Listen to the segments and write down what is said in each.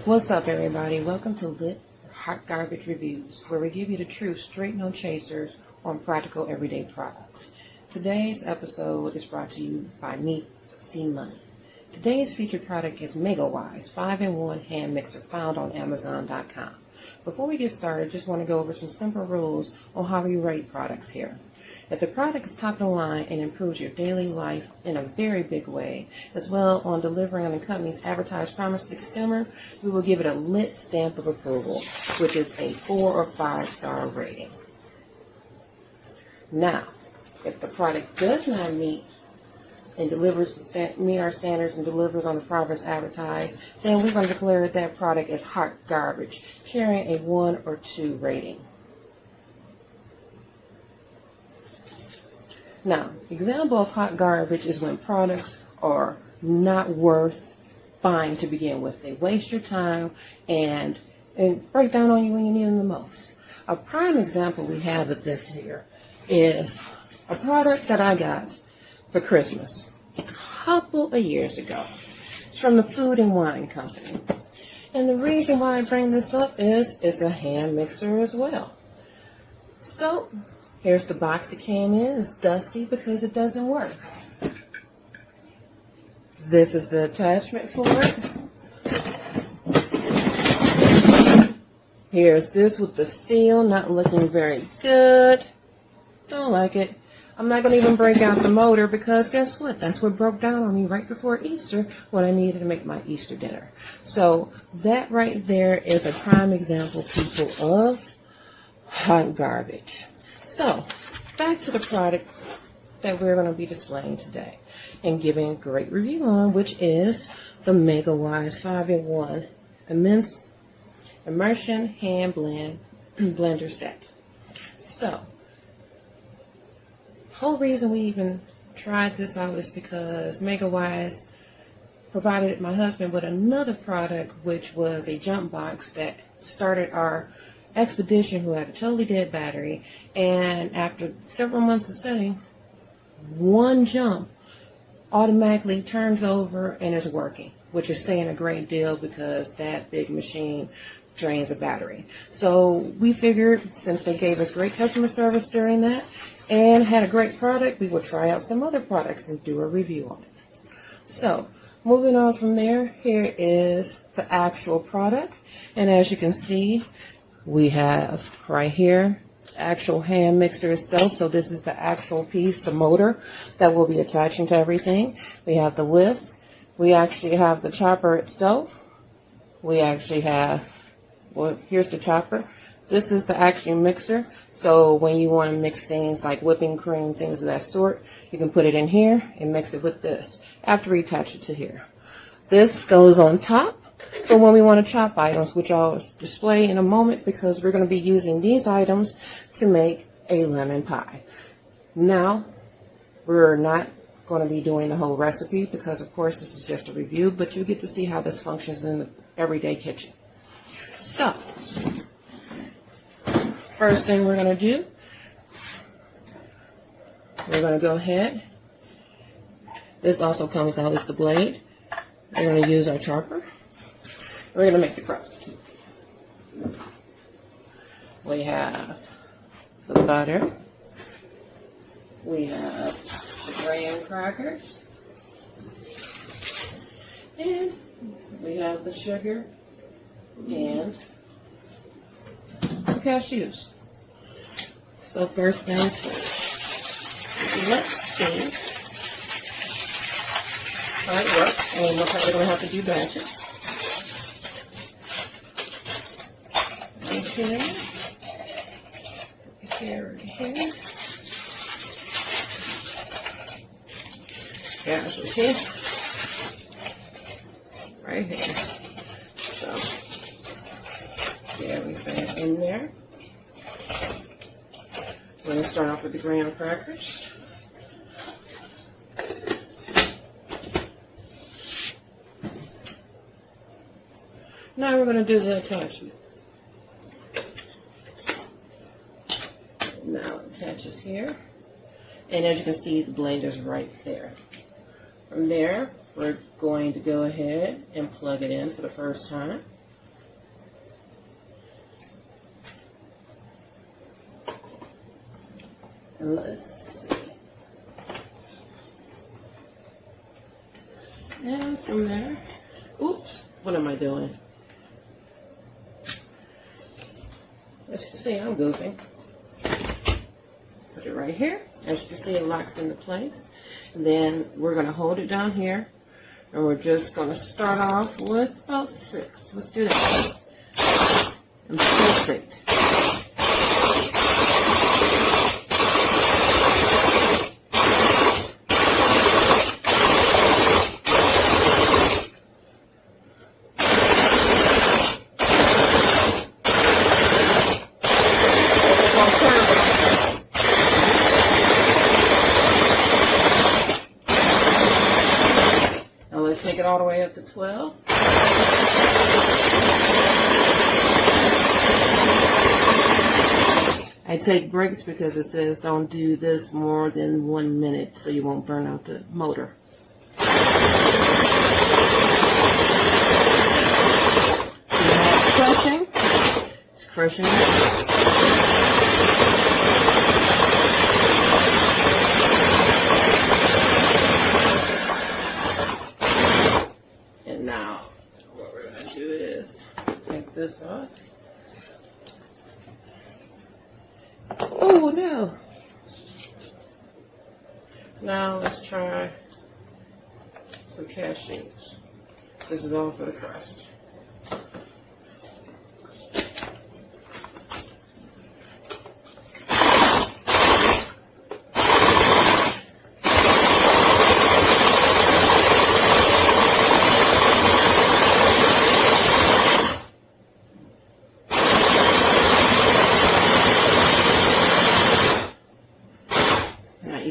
What's up, everybody? Welcome to Lit Hot Garbage Reviews, where we give you the true straight no chasers on practical everyday products. Today's episode is brought to you by Me See Money. Today's featured product is MegaWise 5-in-1 hand mixer found on Amazon.com. Before we get started, just want to go over some simple rules on how we rate products here. If the product is top of the line and improves your daily life in a very big way, as well on delivering on the company's advertised promise to the consumer, we will give it a lit stamp of approval, which is a 4 or 5 star rating. Now, if the product does not meet our standards and delivers on the promise advertised, then we're going to declare that product as hot garbage, carrying a 1 or 2 rating. Now, example of hot garbage is when products are not worth buying to begin with. They waste your time and break down on you when you need them the most. A prime example we have of this here is a product that I got for Christmas a couple of years ago. It's from the Food and Wine Company. And the reason why I bring this up is it's a hand mixer as well. So, here's the box it came in. It's dusty because it doesn't work. This is the attachment for it. Here's this with the seal, not looking very good. Don't like it. I'm not going to even break out the motor because guess what? That's what broke down on me right before Easter when I needed to make my Easter dinner. So that right there is a prime example, people, of hot garbage. So, back to the product that we're going to be displaying today and giving a great review on, which is the MegaWise 5-in-1 Immense Immersion Hand Blender Set. So, the whole reason we even tried this out is because MegaWise provided my husband with another product, which was a jump box that started our expedition, who had a totally dead battery, and after several months of setting, one jump automatically turns over and is working, which is saying a great deal because that big machine drains a battery. So we figured, since they gave us great customer service during that and had a great product, we would try out some other products and do a review on it. So moving on from there, here is the actual product, and as you can see, we have right here the actual hand mixer itself. So this is the actual piece, the motor that will be attaching to everything. We have the whisk. We actually have the chopper itself. We actually have, well, here's the chopper. This is the actual mixer. So when you want to mix things like whipping cream, things of that sort, you can put it in here and mix it with this after we attach it to here. This goes on top for when we want to chop items, which I'll display in a moment because we're going to be using these items to make a lemon pie. Now, we're not going to be doing the whole recipe because, of course, this is just a review, but you get to see how this functions in the everyday kitchen. So, first thing we're going to do, we're going to go ahead. This also comes out as the blade. We're going to use our chopper. We're going to make the crust. We have the butter. We have the graham crackers. And we have the sugar and the cashews. So first things first. Let's see how it works. And looks like we're going to have to do batches. Here, casualty, right here. So, get everything in there. We're going to start off with the graham crackers. Now we're going to do the attachment. Now it attaches here, and as you can see, the blade is right there. From there, we're going to go ahead and plug it in for the first time. And let's see. And from there, oops, what am I doing? As you can see, I'm goofing. Put it right here. As you can see, it locks into place. And then we're going to hold it down here. And we're just going to start off with about 6. Let's do that. And perfect. Let's take it all the way up to 12. I take breaks because it says don't do this more than 1 minute so you won't burn out the motor. So you have crushing. It's crushing it. This off. Oh no. Now let's try some cashews. This is all for the crust.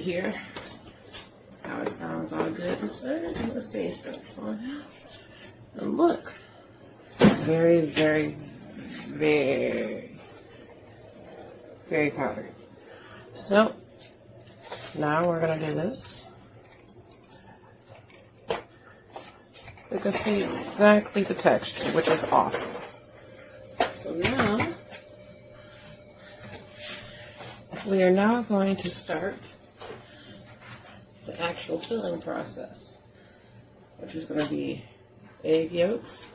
Here, how it sounds all good inside. Let's see, it starts on out. And look, very, very, very, very powdery. So now we're gonna do this. So you can see exactly the texture, which is awesome. So now we are now going to start the actual filling process, which is going to be egg yolks,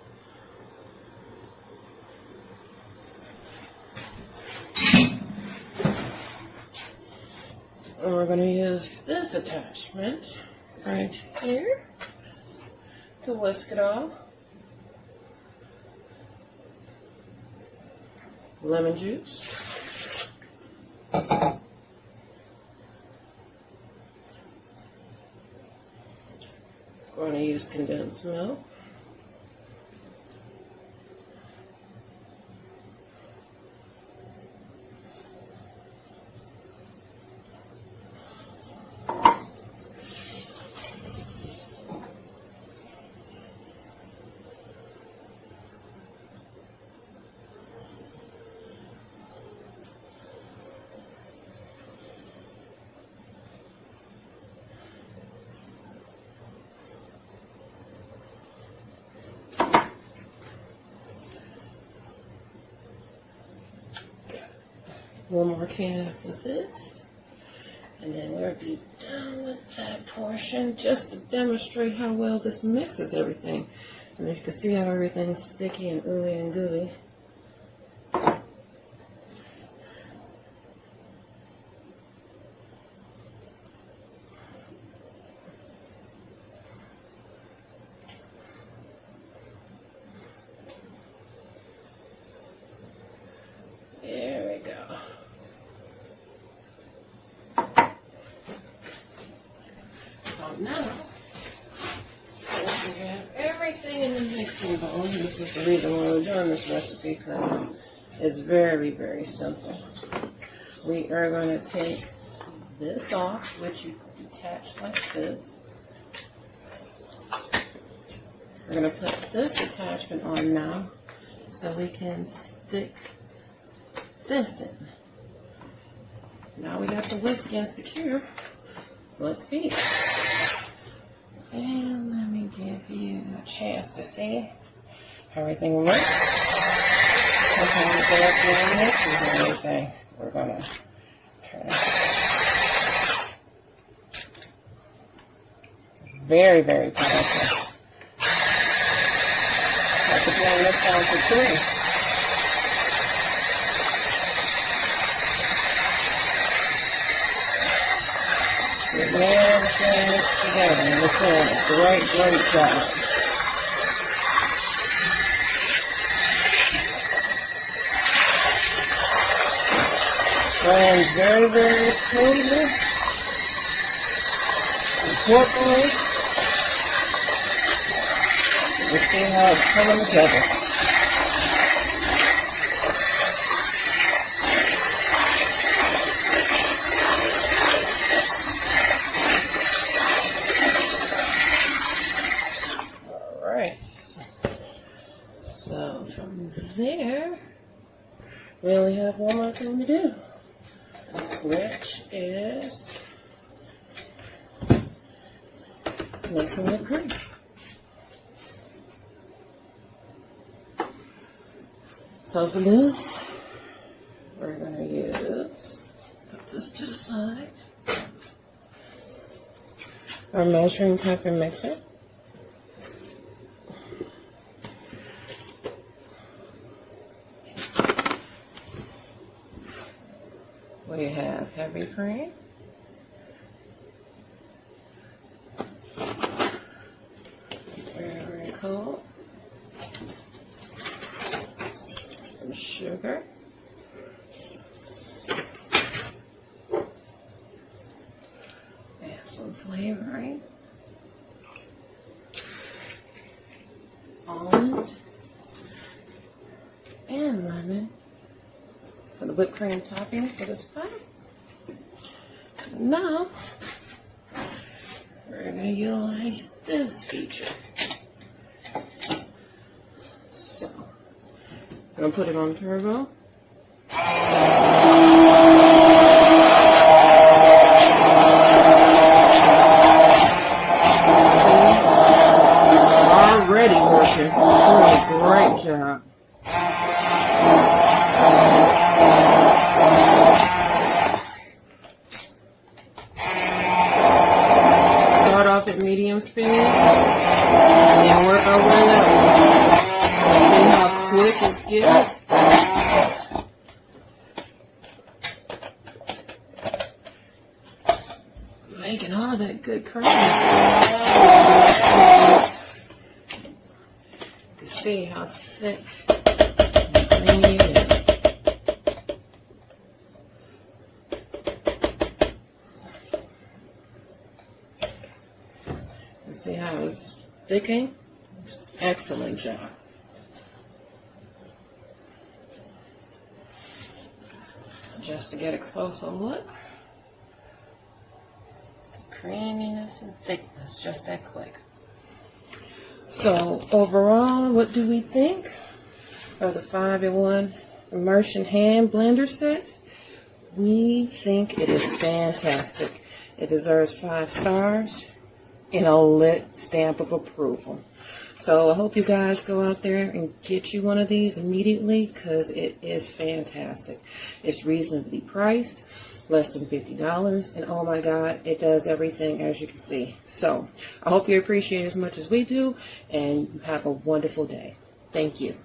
and we're going to use this attachment right here to whisk it all. Lemon juice. We're going to use condensed milk. One more can after this, and then we'll be done with that portion, just to demonstrate how well this mixes everything. And you can see how everything's sticky and ooey and gooey. Now, once we have everything in the mixing bowl, this is the reason why we're doing this recipe, because it's very, very simple. We are going to take this off, which you detach like this. We're going to put this attachment on now, so we can stick this in. Now we got the whisk and secure. Let's beat. And let me give you a chance to see how everything works. Sometimes we go up there and this and everything. We're going to turn it. Very, very powerful. Have to blend this down to 3. Everything mixed together in the corner. Great job. Blend very, very smoothly. Importantly, you see how it's coming together. Alright. So from there, we only have one more thing to do, which is make some whipped cream. So for this, we're going to use, put this to the side, our measuring cup and mixer. We have heavy cream. Very cool. Some sugar. And some flavoring. Almond. And lemon. For the whipped cream topping for this pie. Now, we're going to utilize this feature. So, I'm going to put it on turbo. Already working. Doing a great job. Start off at medium speed and then work our way up. See how quick it's getting? Making all of that good cream. You can see how thick and creamy it is. See how it's thickening? Excellent job. Just to get a closer look. Creaminess and thickness, just that quick. So overall, what do we think of the 5-in-1 immersion hand blender set? We think it is fantastic. It deserves 5 stars. And a lit stamp of approval. So I hope you guys go out there and get you one of these immediately because it is fantastic. It's reasonably priced, less than $50, and oh my God, it does everything as you can see. So I hope you appreciate it as much as we do, and you have a wonderful day. Thank you.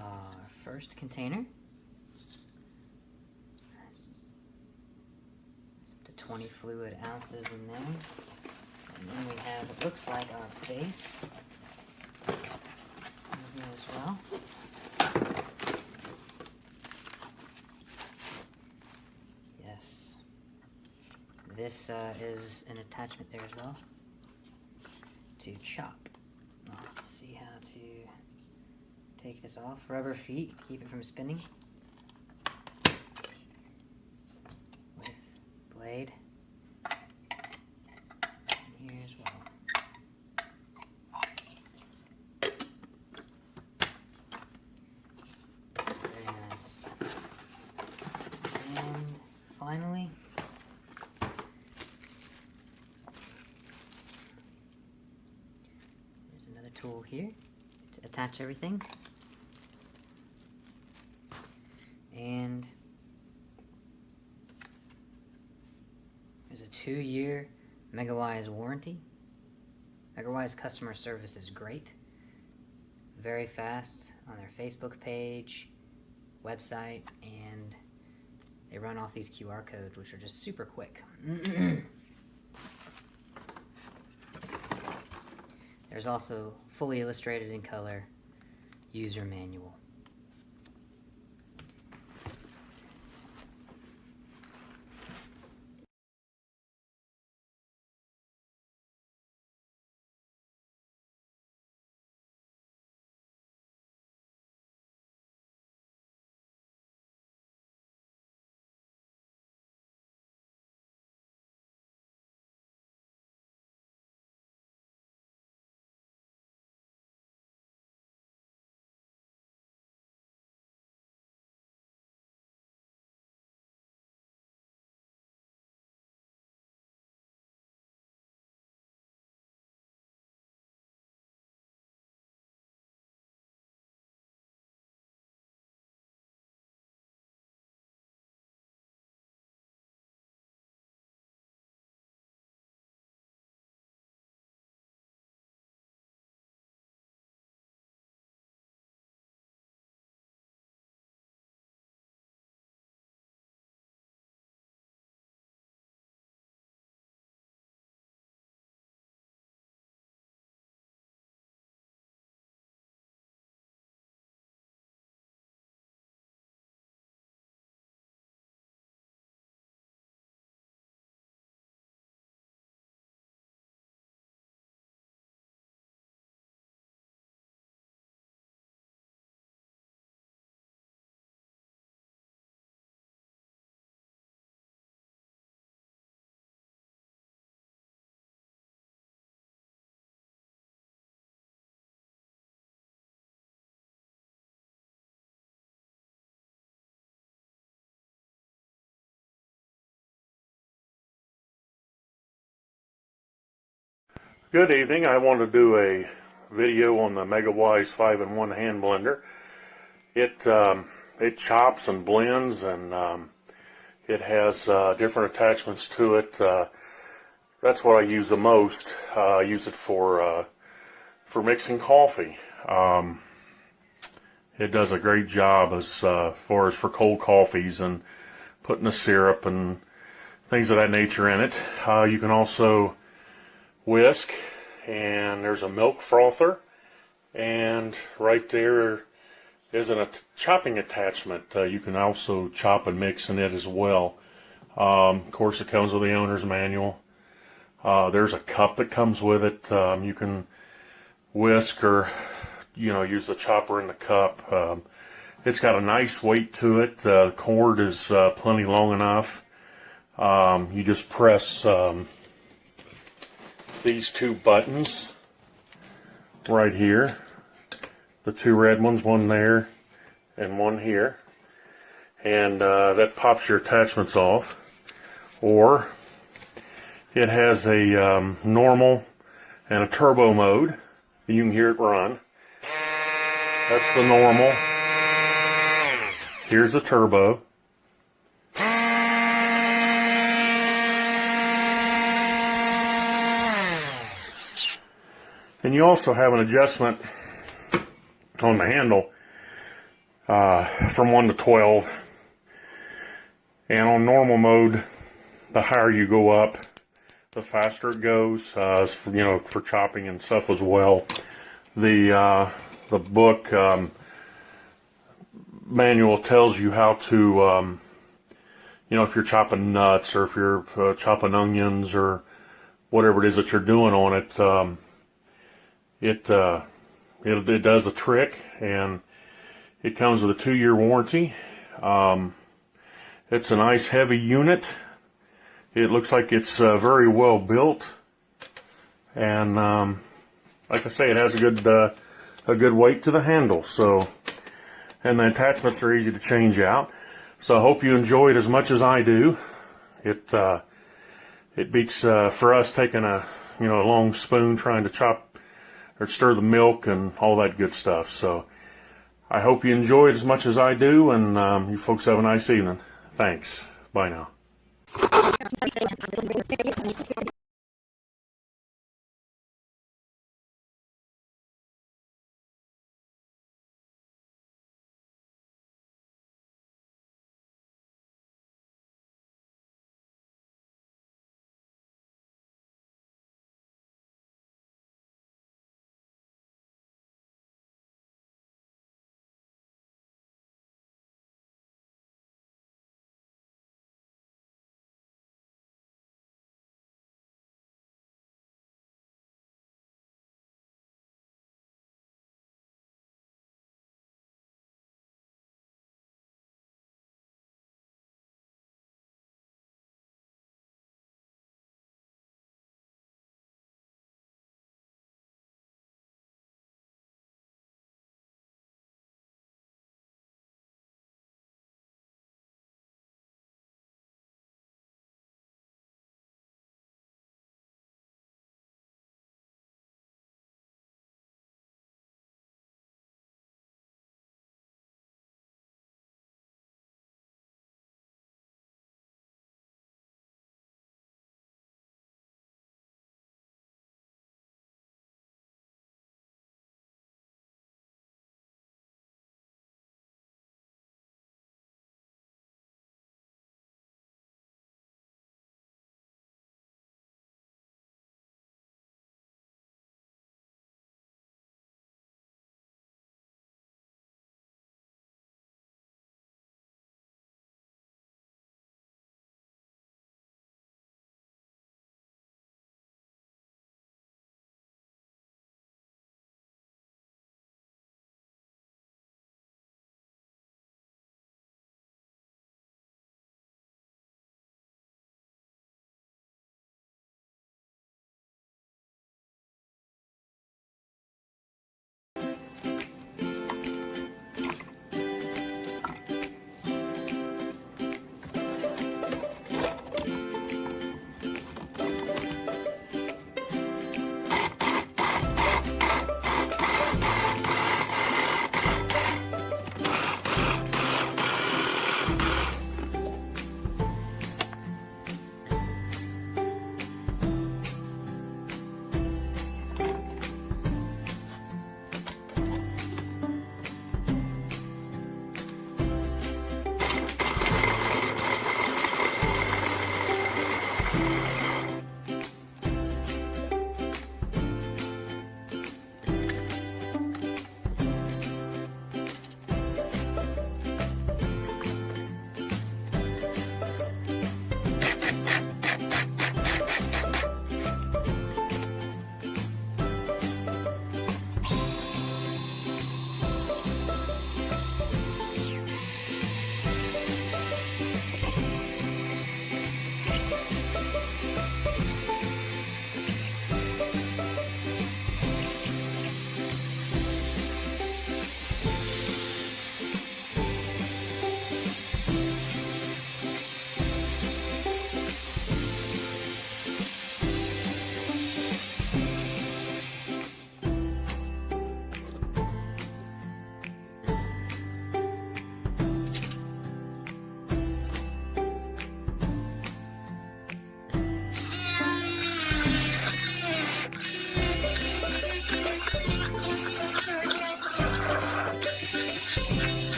Our first container, to 20 fluid ounces in there. And then we have, it looks like, our base in here as well. Yes. This is an attachment there as well to chop. I'll have to see how to take this off. Rubber feet, keep it from spinning. With blade in here as well. Very nice. And finally, there's another tool here to attach everything. And there's a 2-year MegaWise warranty. MegaWise customer service is great. Very fast on their Facebook page, website, and they run off these QR codes, which are just super quick. There's also fully illustrated in color user manual. Good evening. I want to do a video on the MegaWise 5-in-1 hand blender. It chops and blends, and it has different attachments to it. That's what I use the most. I use it for mixing coffee. It does a great job as far as for cold coffees and putting the syrup and things of that nature in it. You can also whisk, and there's a milk frother, and right there is a chopping attachment. You can also chop and mix in it as well. Of course, it comes with the owner's manual. There's a cup that comes with it. You can whisk or use the chopper in the cup. It's got a nice weight to it. The cord is plenty long enough. You just press these two buttons right here, the two red ones, one there and one here, and that pops your attachments off. Or it has a normal and a turbo mode. You can hear it run. That's the normal. Here's the turbo. And you also have an adjustment on the handle from 1 to 12. And on normal mode, the higher you go up, the faster it goes. For chopping and stuff as well. The book manual tells you how to, if you're chopping nuts or if you're chopping onions or whatever it is that you're doing on it. It does a trick, and it comes with a 2-year warranty. It's a nice heavy unit. It looks like it's very well built, and like I say, it has a good weight to the handle. So, and the attachments are easy to change out. So I hope you enjoy it as much as I do. It beats for us taking a long spoon trying to chop or stir the milk and all that good stuff. So I hope you enjoy it as much as I do, and you folks have a nice evening. Thanks. Bye now.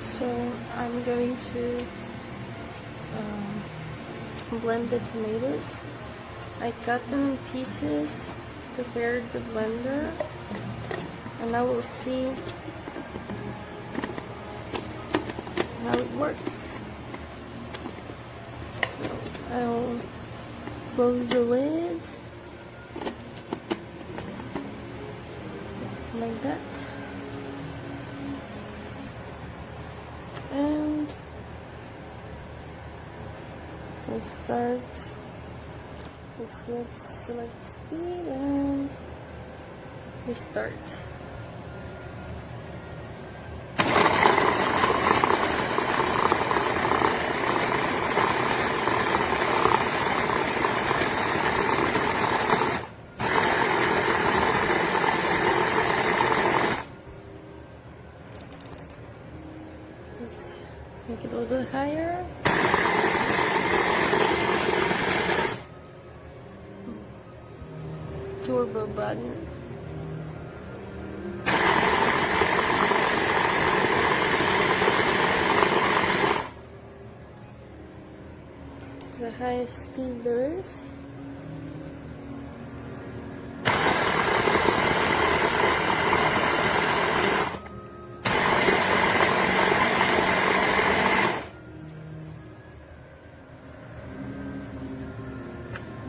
So I'm going to blend the tomatoes. I cut them in pieces, prepared the blender, and I will see how it works. So I'll close the lid like that. And we'll start. Let's select speed and restart. Let's make it a little bit higher. Turbo button. The highest speed there is.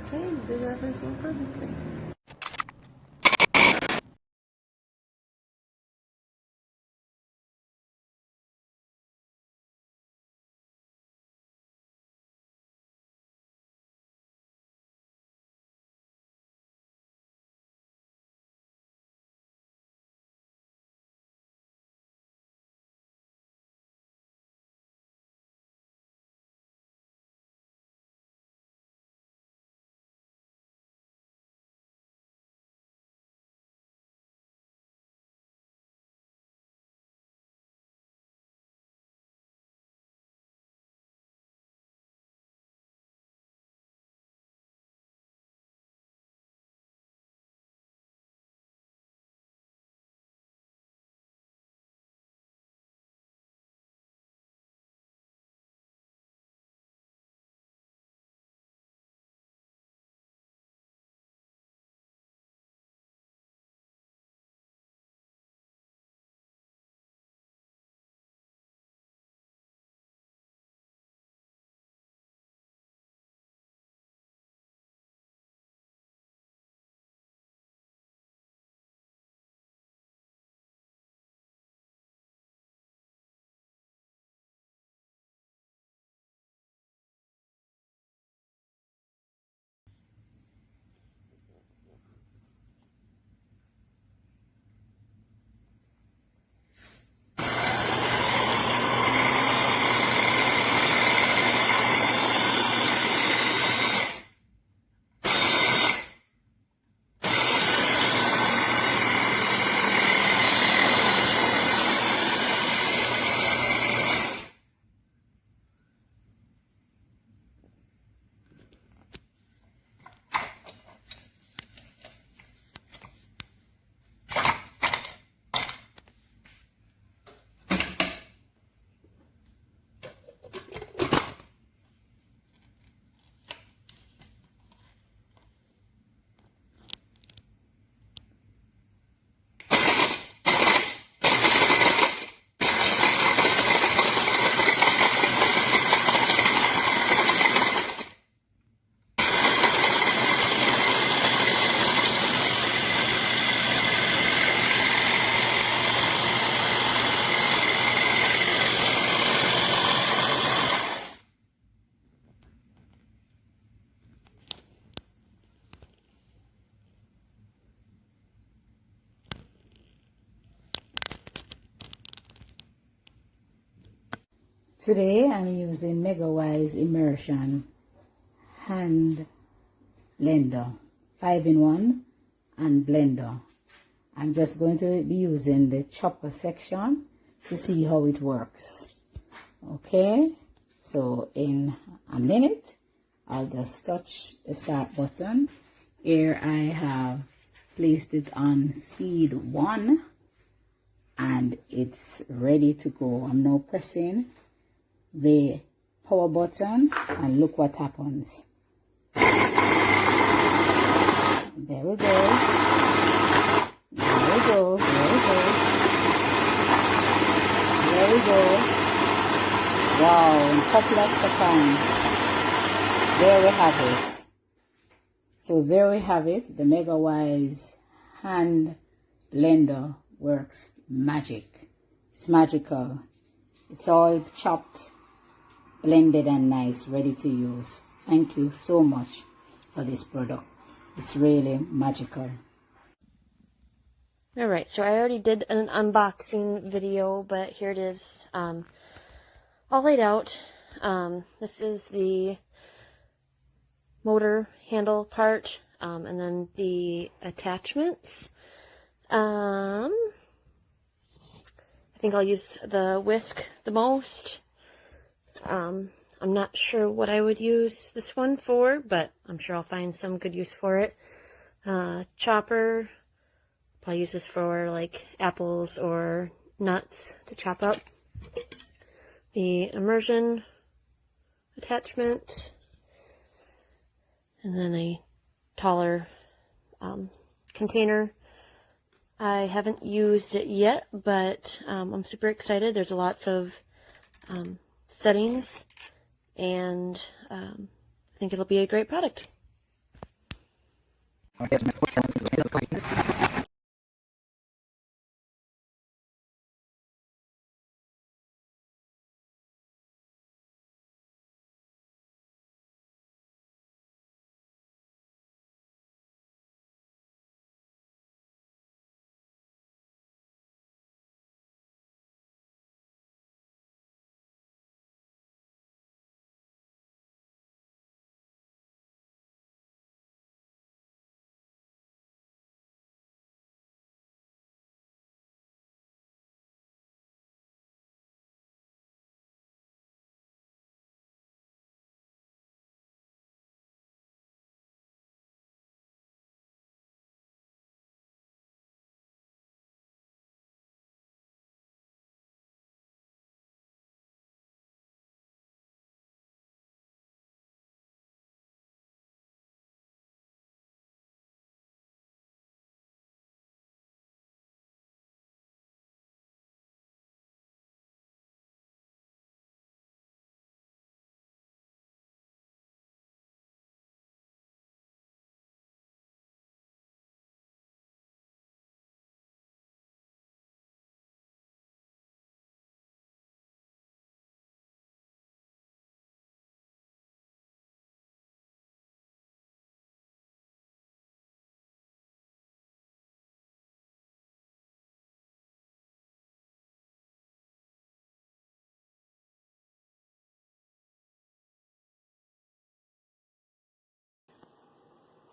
Okay, did everything perfectly. Today I'm using MegaWise Immersion Hand Blender, 5-in-1 and blender. I'm just going to be using the chopper section to see how it works. Okay, so in a minute I'll just touch the start button. Here I have placed it on speed 1 and it's ready to go. I'm now pressing the power button and look what happens. There we go. There we go. There we go. There we go. Wow, in a couple of seconds. There we have it. So there we have it. The MegaWise hand blender works magic. It's magical. It's all chopped, blended and nice, ready to use. Thank you so much for this product. It's really magical. Alright, so I already did an unboxing video, but here it is, all laid out. This is the motor handle part, and then the attachments. I think I'll use the whisk the most. I'm not sure what I would use this one for, but I'm sure I'll find some good use for it. Chopper, I'll use this for like apples or nuts to chop up. The immersion attachment, and then a taller container. I haven't used it yet, but I'm super excited. There's lots of settings, and I think it'll be a great product.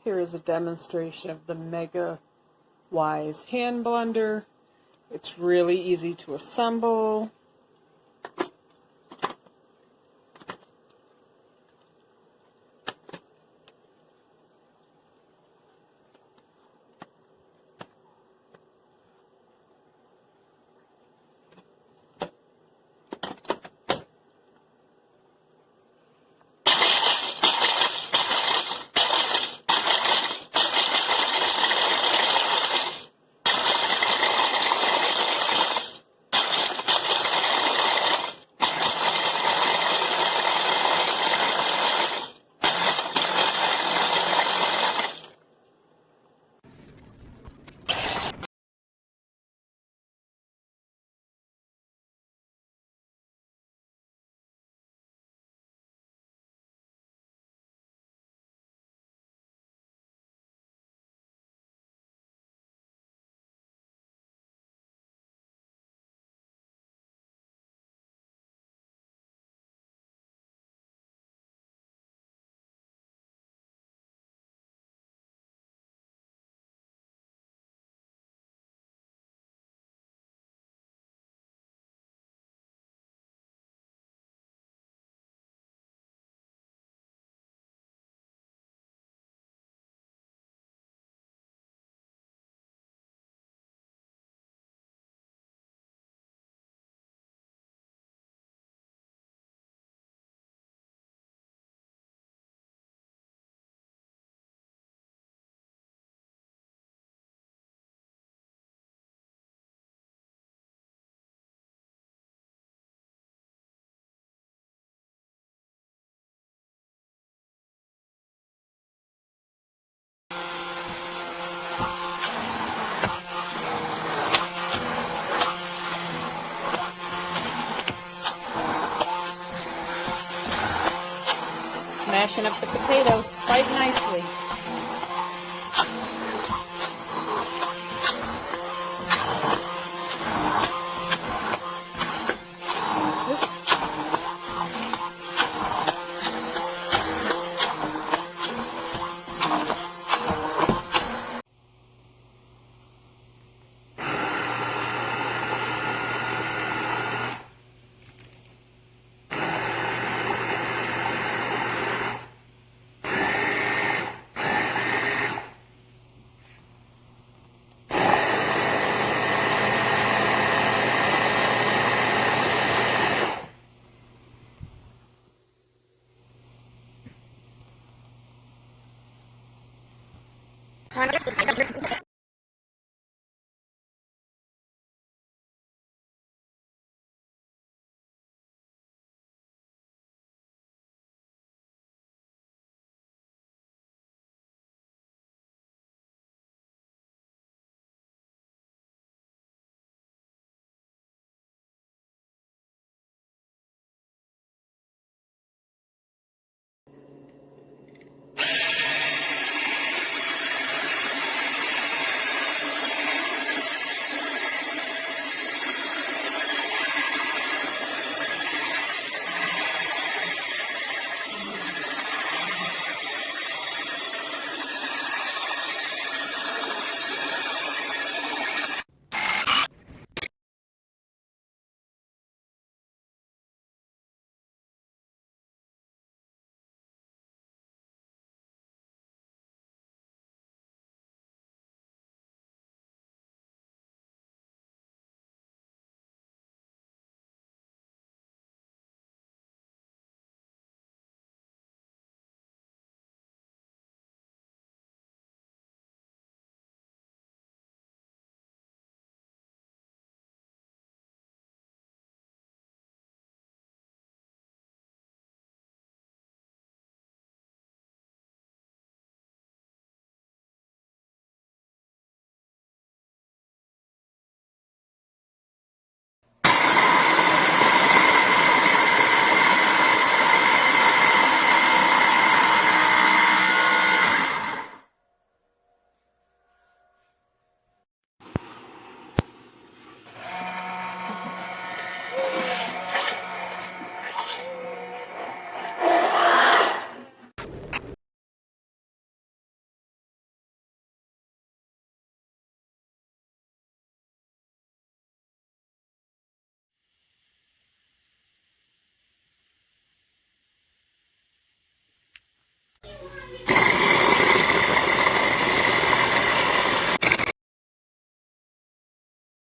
Here is a demonstration of the MegaWise hand blender. It's really easy to assemble. mashing up the potatoes quite nicely.